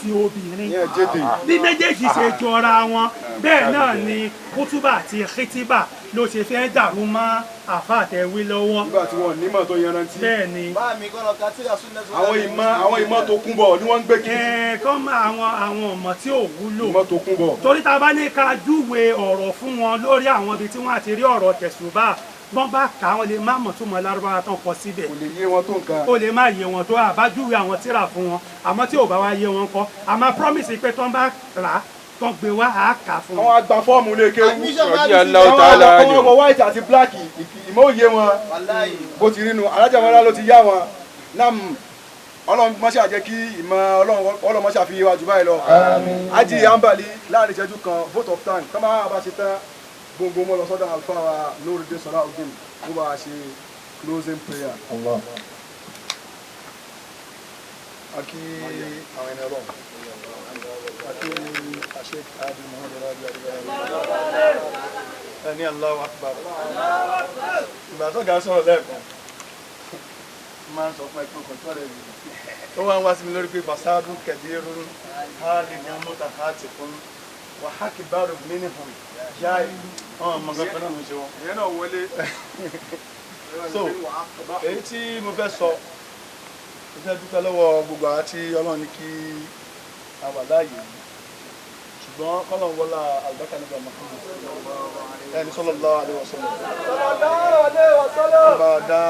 ti obìnrin bí méjèèjì ṣe jọra wọn bẹ́ẹ̀ náà ni kútúbà àti kìtìbà ló ṣe fẹ́ dàrú mọ́ àfa àtẹ̀wé lọ́wọ́. nígbà tí wọn nímọ̀ tó yanrantí. bẹ́ẹ̀ ni àwọn ìmọ̀ tó kún bọ̀ ni wọ́n ń gbé kiri. kọ́ mọ àwọn ọmọ tí ò wúlò. ìmọ̀ tó kún bọ̀. torí ta bá ní ká júwe ọ̀rọ̀ fún wọn lórí àwọn ibi tí wọ́n àti rí ọ̀rọ̀ tẹ̀sùbà bọ́n bá kà á wọn lè má mọ̀ tó mọ lárúbáwá tán kọ síbẹ̀. kò lè yé wọn tó nǹkan. ó lè má yé wọn tó àbájúwe àwọn tíra fún wọn àmọ́ tí ò bá wá yé wọn kọ́ àmọ́ promise pé tán bá rà á tán gbé wá á kà fún wọn. àwọn àgbà fọ́ọ̀mù lè kéwù. àwọn ọmọ white àti black ìmọ̀ òye wọn bó ti rí nu alájà wọn ló ti yá wọn náà ọlọ́run mọ́ṣá jẹ́ kí ìmọ̀ ọlọ́run mọ́ṣá fi wájú báyìí lọ. Haji Ambali láàrin ìṣẹ́jú kan vote of thanks kọ́ máa bá ṣe tán gbogbo mọ́ lọ sọ́dọ̀ àlùfáà wa Nurudeen Salahuddin kó bá a ṣe closing prayer. Aki àwọn ẹni ọlọ́run aki Sheikh Adi Muhammad Rabi ẹni Allahu Akbar ìgbà tó ga sọ̀rọ̀ lẹ́ẹ̀kan máa ń sọ fún ẹgbẹ́ kọ̀ọ̀tọ́ rẹ̀ yìí ó wá ń wá sí mi lórí pé fasadun kabirun hali ní mutahatikun wa hakibaru minhum jáì ọmọ gbọ́dọ̀ náà mo ṣe wọn. ìyẹn náà wọlé. So èyí tí mo fẹ́ sọ mo fẹ́ dúpẹ́ lọ́wọ́ gbogbo àwọn tí Ọlọ́run ní kí a wà láàyè yìí ṣùgbọ́n kọ́lọ́n wọlá àlùbákà nígbà Muhammad ẹni sallallahu alaihi wasallam. ọba dá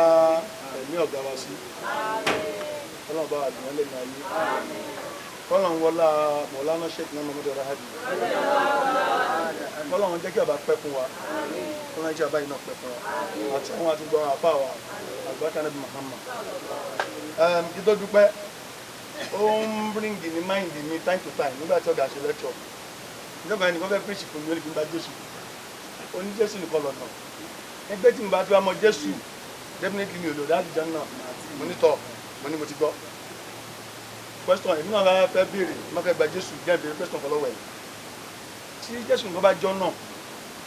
ẹ̀mí ọ̀gá wa sí kọ́lọ́n bá àdìyàn lẹ́nu ayé kọ́lọ́n wọlá Mọ̀lánà Sheikh Muhammad Rahabi kọ́lọ́n jẹ́ kí ọba pẹ́ fún wa kọ́lọ́n jẹ́ ọba yìí náà pẹ́ fún wa àti àwọn àti gbọ́n àpá wa àlùbákà nígbà Muhammad. kí tó dúpẹ́ ó ń bíríngì ní máìndì mi time to time nígbà tí ọ̀gá ṣe lecture ìjọba ẹnì kan fẹ́ pèsè fún mi ó ní kí n bá Jésù oní Jésù nìkan lọ́nà ẹgbẹ́ tí mo bá fi wá mọ Jésù definitely mi ò lò láti jẹun náà mo ní tọ́ mo ní mo ti gbọ́ question èmi náà lára fẹ́ béèrè má fẹ́ gba Jésù jẹ́ ìbéèrè question fọlọ́wọ́ ẹ̀ tí Jésù nǹkan bá jọ náà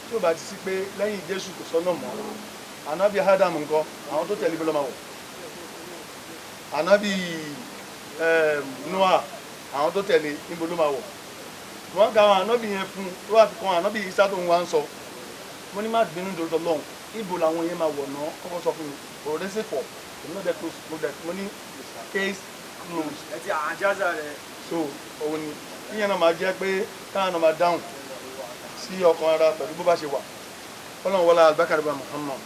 tí ó bá ti sí pé lẹ́yìn Jésù kò sọ́nà mọ́ ànábì Ádámù nǹkan àwọn tó tẹ̀lé bí lọ́mọ wọ̀ ànábì Noah àwọn tó tẹ̀lé níbo ló máa wọ̀ wọ́n ga àwọn ànábì yẹn fún tó wà fi kan ànábì Isa tó ń wá ń sọ mo ní má bínú dòdò lọ́hùn ibo làwọn yẹn máa wọ̀ náà kọ́kọ́ sọ fún mi òròdé sì fọ̀ èmi náà dẹ̀ close mo ní case close. ẹ ti àjáza rẹ. so òun ni yíyan náà máa jẹ́ pé káwọn náà máa dáhùn sí ọkàn ara pẹ̀lú bó bá ṣe wà ọlọ́run wọlá albakariba Muhammad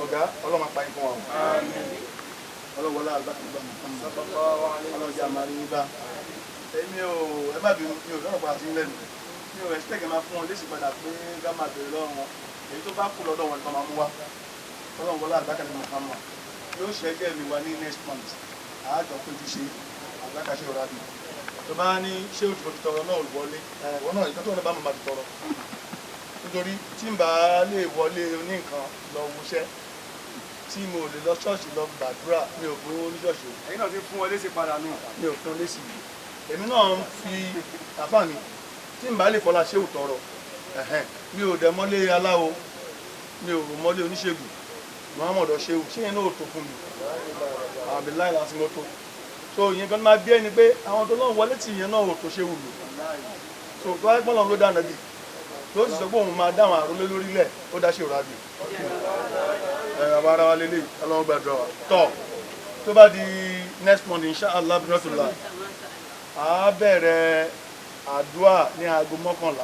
ọ̀gá ọlọ́run apá ikú wọn ọlọ́run wọlá albakariba Muhammad ọlọ́run jẹ́ àmàlí yín bá èmi ò ẹ má bí mi ò lọ́rọ̀ pa àti lẹ́nu mi ò expect máa fún wọn léṣe padà pé ká máa bèrè lọ́rùn wọn èyí tó bá kú lọ́dọ̀ wọn nìkan máa mú wá ọlọ́run wọlá albakariba Muhammad yóò ṣe ẹgbẹ́ mi wá ní next month àájọ péjú ṣe àgbàkàṣe ọ̀rá mi tó bá ní ṣé o ti fọ́ ti tọrọ náà wọlé wọn náà ìtọ́jú ọ̀nà bá máa ti tọrọ nítorí tí n bá lè wọlé oní nǹkan lọ wuṣẹ́ tí mo lè lọ ṣọ́ọ̀ṣì lọ gbàdúrà mi ò fún oníṣọ́ọ̀ṣì o. ẹ̀yin náà ti fún wọn léṣe padà nù. mi ò fún léṣe èmi náà ń fi àfà mi tí n bá lè fọlá ṣé ò tọrọ mi ò dẹ̀ mọ́lé aláwo mi ò mọ́lé oníṣègùn Muhammadu ṣéwù ṣé yẹn náà ò tó fún mi àbí láì láti mọ́tò so ìyẹn kan máa bí ẹni pé àwọn tó náà wọlé tì yẹn náà ò tó ṣéwù lò so tó wáyé pọ́nlọ́n ló dáná bí ló sì sọ pé òun máa dáhùn àrólé lórílẹ̀ ó dá ṣe òrádì àbára wa lélẹ̀ ọlọ́run gbàdúrà wa tọ́ tó bá di next month inshallah binatula a bẹ̀rẹ̀ àdúrà ní aago 11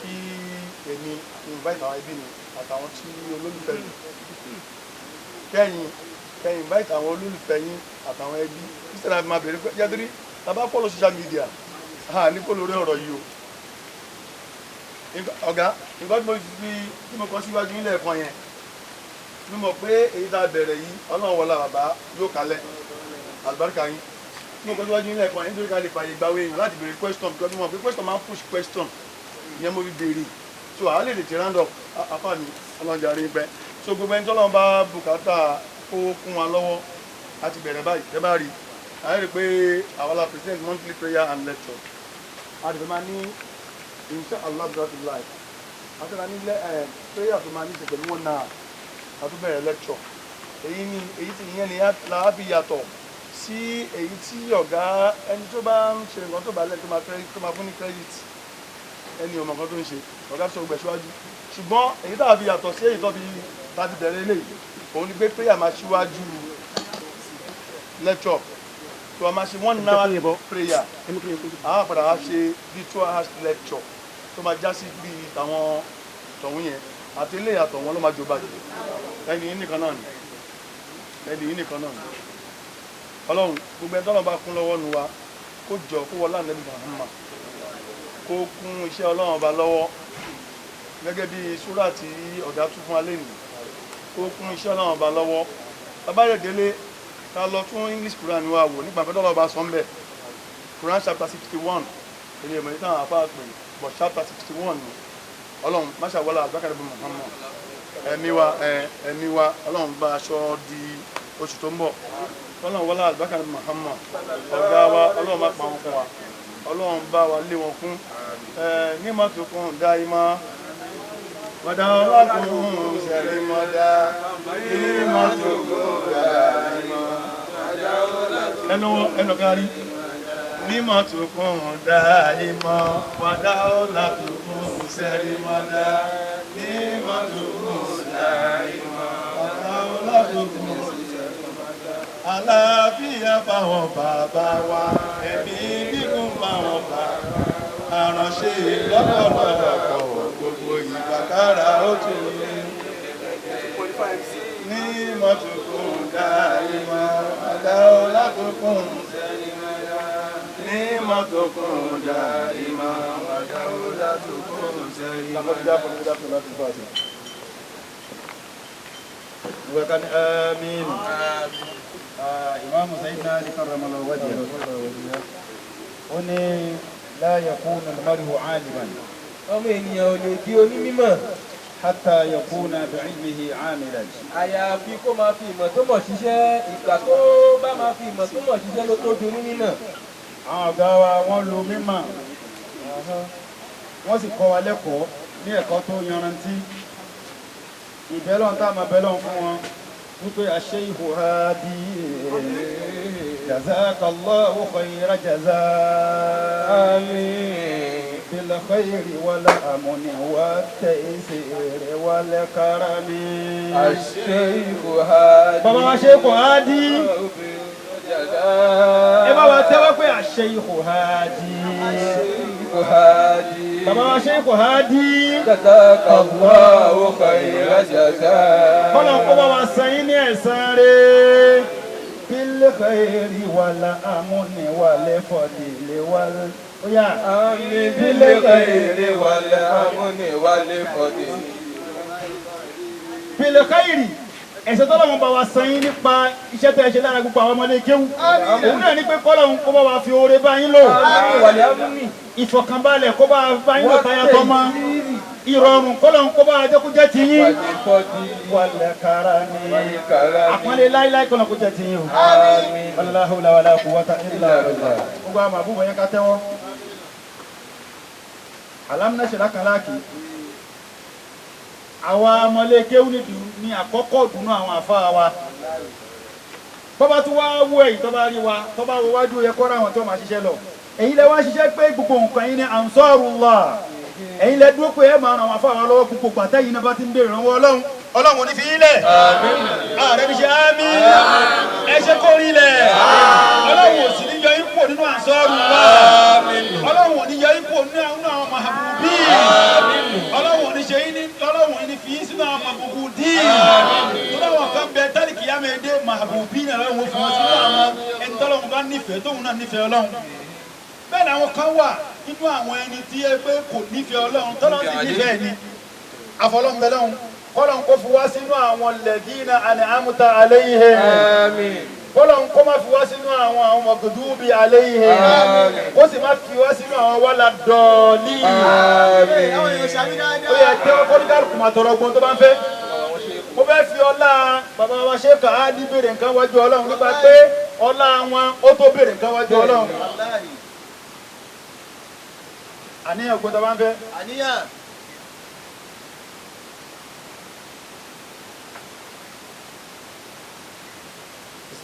kí èmi invite àwọn ẹbí mi àtàwọn tí olólùfẹ́ mi kẹ́yìn invite àwọn olólùfẹ́ yín àtàwọn ẹbí instead of máa bẹ̀rẹ̀ yẹ́dírí tàbá follow social media ní kó lórí ọ̀rọ̀ yìí o ọ̀gá nǹkan tí mo kọ́ síwájú nílẹ̀ ẹ̀kan yẹn mi mọ̀ pé èyí tá a bẹ̀rẹ̀ yìí ọlọ́run wọlá bàbá yóò kalẹ̀ àlùbáríkà yín tí mo kọ́ síwájú nílẹ̀ ẹ̀kan yẹn nítorí ká lè fààyè gbáwé èèyàn láti béèrè question because mo mọ̀ pé question máa ń push question ìyẹn mo fi béèrè so àá lè tètè round up afá mi ọlọ́njà rí pẹ́ so gbogbo ẹni tọ́lọ́run bá bùkátà kó kún wa lọ́wọ́ láti bẹ̀rẹ̀ báyìí tẹ́ bá rí àá rí pé àwa la present monthly prayer and lecture àdìbò máa ní insha Allah brother life àti máa ní prayer tó máa ní ṣe pẹ̀lú 1 hour àti bẹ̀rẹ̀ lecture èyí tí ìyẹn ni la fi yàtọ̀ sí èyí tí ọ̀gá ẹni tó bá ń ṣe nǹkan tó bá lẹ́nu tó máa fún ní credit ẹni ọmọ nǹkan tó ń ṣe ọ̀gá tó gbẹ̀ síwájú ṣùgbọ́n èyí tàbí yàtọ̀ sí èyí tó fi láti bẹ̀rẹ̀ eléyìí òun ni pé prayer máa ṣíwájú lecture tó a máa ṣe 1 hour prayer àwọn àpàdà wá ṣe bí 2 hours lecture tó máa já sí bí àwọn tọ̀hún yẹn àti ilé ìyàtọ̀ wọn ló máa jọba jù ẹni yìí nìkan náà ni ọlọ́run gbogbo ẹni tọ́lọ́ bá kún lọ́wọ́ nu wa kó jọ kó wọlá Ànábì Muhammad kó kún iṣẹ́ ọlọ́run ọba lọ́wọ́ gẹ́gẹ́ bí súrà tí ọ̀gá tún fún alẹ́ nì kó kún iṣẹ́ ọlọ́run ọba lọ́wọ́ babáyọ̀délé ká lọ tún English Quran wa wò nígbà pé tọ́lọ́ ọba sọ ń bẹ̀ Quran chapter 61 èdè ìmọ̀ nítorí àwọn afá pè but chapter 61 ni ọlọ́run máṣà wọlá àgbákàrẹ́ bí Muhammad ẹ̀mí wa ọlọ́run bá aṣọ di oṣù tó ń bọ̀ ọlọ́run wọlá àgbákàrẹ́ bí Muhammad ọ̀gá wa ọlọ́run má pa wọn fún wa ọlọ́run bá wa lé wọn kún ní mọ́tò kún dá imá mọ́dá ọlọ́kùn sẹ̀rí mọ́dá ní mọ́tò kún dá imá ẹnu kárí ní mọ́tò kún dá imá mọ́dá ọlọ́kùn sẹ̀rí mọ́dá ní mọ́tò kún dá imá mọ́dá ọlọ́kùn àlàáfíà fáwọn bàbá wa ẹ̀mí gígùn fáwọn bàbá àránṣẹ́ lọ́pọ̀lọpọ̀ gbogbo ìgbàkára ó tún ní mọ́tòkùn dáìmọ̀ àdáwò látòkùn ní mọ́tòkùn dáìmọ̀ àdáwò látòkùn sẹ́yìn. إمام سيدنا علي كرم الله وجهه أني لا يكون المرء عالما ọmọ ènìyàn ò lè di onímọ̀ حتى يكون بعلمه عاملا àyàfi kó máa fi ìmọ̀ tó mọ̀ ṣiṣẹ́ ìgbà tó bá máa fi ìmọ̀ tó mọ̀ ṣiṣẹ́ ló tó di onímọ̀. àwọn ọ̀gá wa wọ́n lo mímọ̀ wọ́n sì kọ́ wa lẹ́kọ̀ọ́ ní ẹ̀kọ́ tó yanrantí ìbẹ́lọ́n tá a máa bẹ́lọ́n fún wọn wípé الشيخ هادي جزاك الله خير جزاء بالخير والأمن والتيسير والكرم الشيخ هادي bàbá wa Sheikh Hadi ẹ bá wa tẹ́wọ́ pé الشيخ Hadi bàbá wa Sheikh Hadi جزاك الله خير جزاء kọ́nà kó bá wa san yín ní ẹ̀san rẹ̀ بالخير والأمن والفضل آمين بالخير والأمن والفضل بالخير ẹ̀sẹ̀ tọ́lọ́run bá wa san yín nípa iṣẹ́ tẹ́ ẹ ṣe lára gbogbo àwọn ọmọdé kéwú òun náà ní pé kọ́lọ́run kó bá wa fi oore bá yín lò ìfọ̀kànbalẹ̀ kó bá bá yín lò táyà tọ́mọ ìrọ̀rùn kọ́lọ́run kó bá wa jẹ́ kó jẹ́ ti yín wàlẹ̀ kára ní àpọ́nlé láíláí kọ́lọ́run kó jẹ́ ti yín o wala hawla wala quwwata illa billah gbogbo àwọn àbúrò yẹn ká tẹ́wọ́ alámúnáṣẹ́lá kan láàkì àwa ọmọlé kéwú ní àkọ́kọ́ dùnú àwọn àfáà wa bọ́bá tó wá wó èyí tó bá rí wa tó bá wọ wájú yẹ kọ́ra àwọn tó máa ṣiṣẹ́ lọ èyí lẹ wá ṣiṣẹ́ pé gbogbo nǹkan yìí ní ansarullah èyí lẹ dúró pé ẹ máa ràn àwọn àfáà wa lọ́wọ́ gbogbo pàtẹ́ yìí náà bá ti ń bèèrè rànwọ́ ọlọ́run ò ní fi ilẹ̀ ààrẹ ní ṣe ámì ẹ ṣe kó rí ilẹ̀ ọlọ́run ò sì ní yọ ipò nínú ansarullah ọlọ́run ò ní yọ ipò nínú àwọn mahabubi ọlọ́run ò ní ṣe ọlọ́run ní fi sínú àwọn mahabubi ọlọ́run kan bẹ tálíkì yá mi dé mahabubi náà lọ́wọ́ fún wọn sínú àwọn ẹni tọ́lọ́run bá nífẹ̀ẹ́ tóun náà nífẹ̀ẹ́ ọlọ́run bẹ́ẹ̀ ni àwọn kan wà nínú àwọn ẹni tí ẹ pé kò nífẹ̀ẹ́ ọlọ́run tọ́lọ́run sì nífẹ̀ẹ́ ni àfọlọ́nbẹ́lọ́run kọ́lọ́n kó fi wá sínú àwọn lẹ́dínà an'amta alayhim kọ́lọ́n kó má fi wá sínú àwọn maghdubi alayhim kó sì má fi wá sínú àwọn wala dọ́ọ̀lì ó yẹ kí wọ́n kọ́ni kálukú máa tọrọ ọgbọ́n tó bá ń fẹ́ mo fẹ́ fi ọlá bàbá wa Sheikh Hadi béèrè nǹkan wájú ọlọ́run nípa pé ọlá wọn ó tó béèrè nǹkan wájú ọlọ́run àníyàn ọgbọ́n tó bá ń fẹ́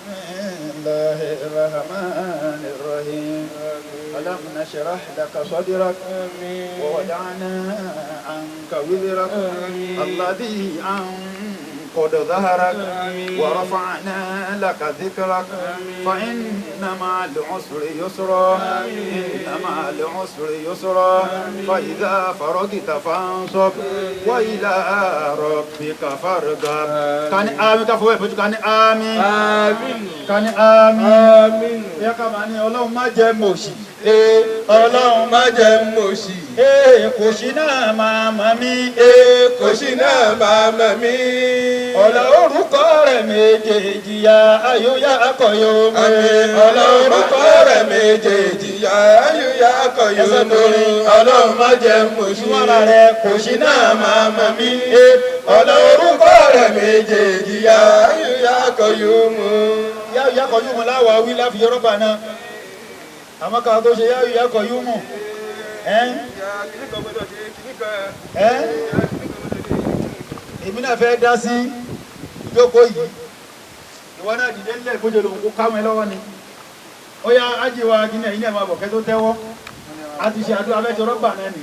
الله الرحمن الرحيم ألم نشرح لك صدرك ووضعنا عنك وزرك الذي أنقض ظهرك ورفعنا لك ذكرك فإن مع العسر يسرا إن مع العسر يسرا فإذا فرغت فانصب وإلى ربك فارغب كان آمين كفوه كان آمين كان آمين يا كمان الله ما جموشي Ọlọ́run má jẹ́ mòṣì. kò sí náà màmá mi. Kò sí náà màmá mi. Ọ̀la orúkọ rẹ̀ méjèèjì ya ayọ̀yà akọ̀yọ̀ mọ́. Ọ̀la orúkọ rẹ̀ méjèèjì ya ayọ̀yà akọ̀yọ̀ mọ́. Ọlọ́run má jẹ́ mòṣì. Ìwọ́nra rẹ̀ kò sí náà màmá mi. Ọ̀la orúkọ rẹ̀ méjèèjì ya ayọ̀yà akọ̀yọ̀ mọ́. Yá ayọ̀yà akọ̀yọ̀ mọ́ láwa wí láfi yọrọ́bà náà. Àmọ́ ká tó ṣe yá ayọ̀yà akọ̀yọ̀ mọ́. Èmi náà fẹ́ dá sí ìjókòó yìí. Ìwọ náà dìde nílẹ̀ kó jẹ́ lòun kó káwọn ẹ lọ́wọ́ ni. Ó yá ájíwá gíní ẹ̀yìn ẹ̀ máa bọ̀ kẹ́ tó tẹ́wọ́. A ti ṣe àdúrà fẹ́ ṣe rọ́bà náà ni.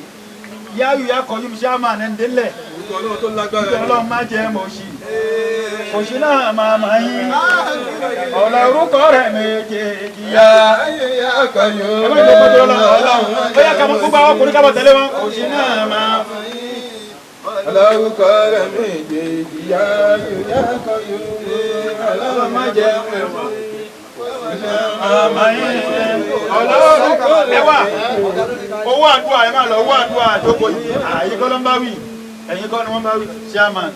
Yá ayọ̀yà akọ̀yọ̀ ṣáà máa nẹ́ ń délẹ̀. Ọlọ́run má jẹ́ mòṣì. Òṣì náà máa máa yín. Ọ̀la orúkọ rẹ̀ méjèèjì ya ayọ̀yà akọ̀yọ̀ mọ́. Ẹgbẹ́ ìjọba tó lọ Ọlọ́run. Ó yá ká mọ́ gbogbo àwọn ọkùnrin ká bọ̀ tẹ̀lé wọn. Òṣì náà máa Ọ̀la orúkọ rẹ̀ méjèèjì ya ayọ̀yà akọ̀yọ̀ mọ́. Ọlọ́run má jẹ́ mòṣì. Ọ̀la orúkọ ẹwà. Owó àdúrà ẹ máa lọ owó àdúrà àjókòó yìí. Àyíkọ́ ló ń bá wí. Ẹ̀yin kọ́ ni wọ́n bá wí. Chairman.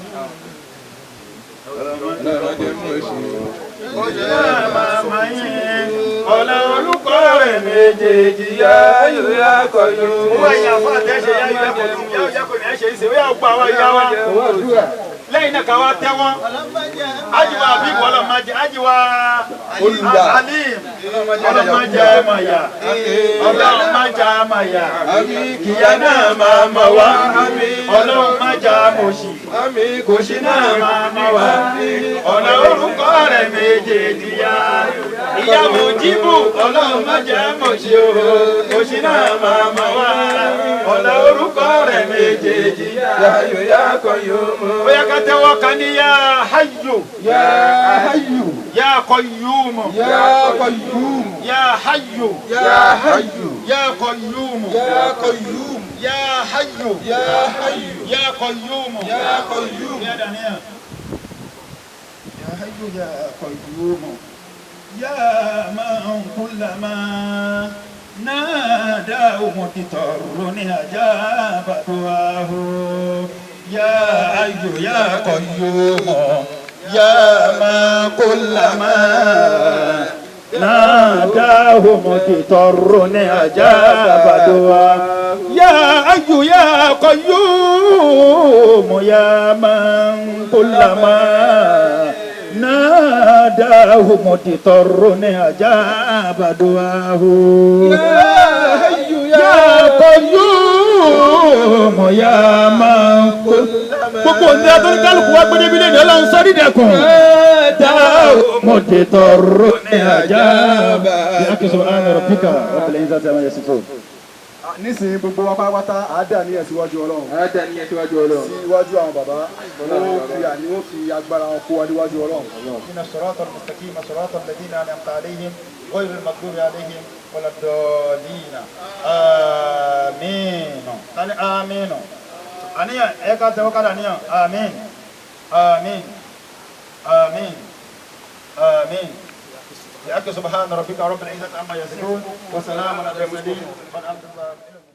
Ọ̀la orúkọ rẹ̀ méjèèjì ya ayọ̀yà akọ̀yọ̀ mọ́. Owó ẹ̀yìn àfọ́ àtẹ́ṣe yá ayọ̀yà akọ̀yọ̀ mọ́. Yá ayọ̀yà akọ̀yọ̀ mọ́ ẹ̀ ṣe ìṣèwé àgbà wa ìyá wa. Lẹ́yìn náà ká wá tẹ́wọ́. Ájíwá Àbíbù ọlọ́mọdé, ájíwá Alim ọlọ́mọdé mọ̀yà, ọlọ́mọdé mọ̀yà, kìyà náà máa mọ̀ wá, ọlọ́mọdé mọ̀ṣì, kò sí náà máa mọ̀ wá, ọ̀nà orúkọ rẹ̀ méjèèjì ya. Ìyá Mùjíbù ọlọ́mọdé mọ̀ṣì o, kò sí náà máa mọ̀ wá, ọ̀nà orúkọ rẹ̀ méjèèjì ya. Ayọ̀yà akọ̀yọ̀ mọ́. Ó yá ká tẹ́wọ́ ká ní yá Hayyu. Ya Hayyu. Ya Qayyum. Ya Qayyum. Ya Hayyu. Ya Hayyu. Ya Qayyum. Ya Qayyum. Ya Hayyu. Ya Hayyu. Ya Qayyum. Ya Qayyum. Ya Daniel. Ya Hayyu ya Qayyum. Ya man kullama ناداه مضطر أجاب دعاه يا حي يا قيوم يا ما كلما ناداه مضطر أجاب دعاه يا حي يا قيوم يا من كلما ناداه مضطر أجاب دعاه يا حي يا قيوم يا من gbogbo ní adọ́rí kálukú wá gbé débi lẹ́nu ọlọ́run sọ́rí dẹ̀kun. dáhùn mo ti tọrọ ní ajá. ìyá kìí sọ̀rọ̀ ààrẹ rọ̀bíkà ọ̀pẹ̀lẹ̀ yín sáà máa yẹ sí fún. nísìnyí gbogbo wa pátápátá àádá ní ẹ̀síwájú ọlọ́run. Àádá ní ẹ̀síwájú ọlọ́run. síwájú àwọn bàbá ó fi agbára wọn kó wa níwájú ọlọ́run. إن الصراط المستقيم صراط الذين أنعمت عليهم غير المغضوب عليهم ولا الضالين آمين آمين àníyàn ẹ ká tẹ́wọ́ kádà níyàn àmín àmín àmín àmín يا سبحان ربك رب العزة عما يصفون وسلام على المرسلين والحمد لله.